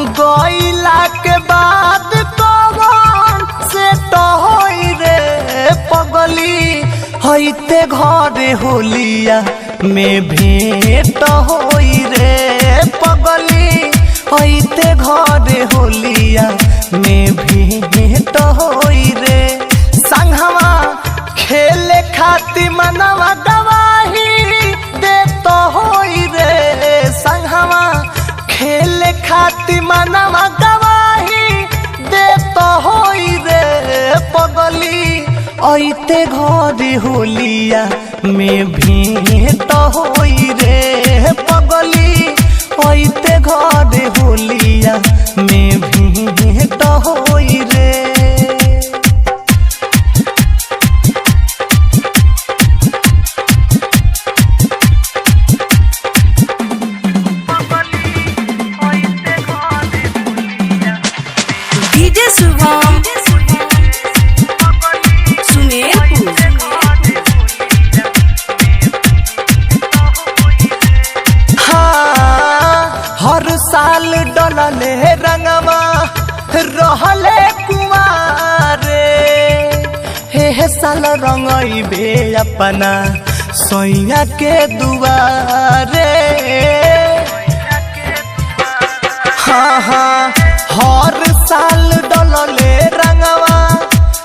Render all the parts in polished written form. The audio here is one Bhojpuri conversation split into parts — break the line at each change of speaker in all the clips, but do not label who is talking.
गईला के बाद कौन से तो होई रे पगली हईते घरे होलिया में भेंट होई रे पगली हईते घरे होलिया में भेंट होई रे संगवा खेले खातिर मनवा गवाही दे तो होई रे संगवा खेले खातिर मनवा गवाही दे तो होई रे पगली अइते घरे होलिया में भेंट होई रे पगली अइते घरे होलिया में भेंट होई रे।
डीजे शुभम सुमेरपुर।
हाँ हर साल डलले रंगवा रहले कुमारे हे साल रंगइबे अपना सैया के दुआरे। हाँ हाँ हर साल डलले रंगवा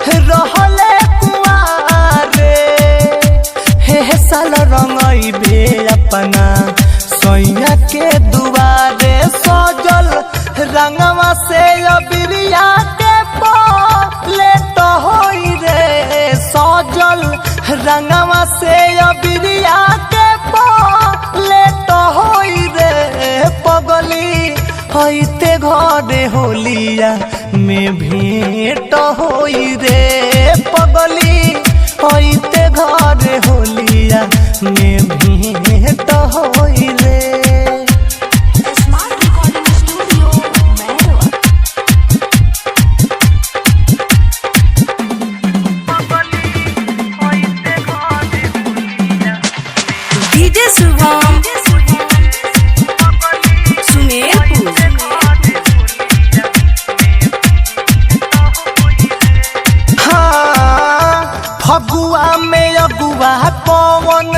रहले कुआरे हे साल रंगइबे अपना सैया के दुआरे सजल रंगवा से अबिरिया के पले तो होई रे सजल रंगवा से अबिरिया के पले तो होई रे पगली हईते घरे होलिया में भेंट होई रे पगली हईते घरे होलिया में भेंट होई रे।
Smart recording studio Mairwa. DJ Shubham Sumerpur.
हाँ फगुआ में अगुआ पवन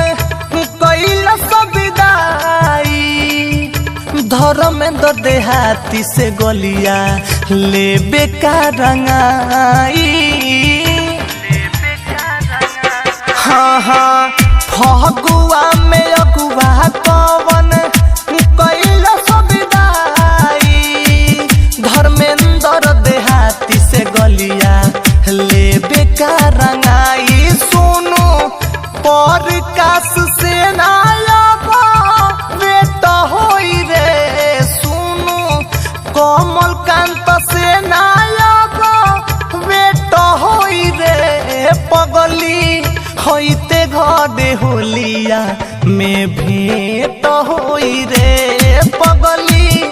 कैल सविदाई धर्मेंद्र देहाती से गलिया लेबे का रंगाई। हाँ हाँ फगुआ में अगुआ पवन कैल सविदाई धर्मेंद्र देहाती से गलिया लेबे का रंगाई। सुनो पर कास से नायबा बेटा होई रे सुनो कमल कांत से नायबा बेटा होई रे पगली हईते घरे होलिया में भेंट होई रे पगली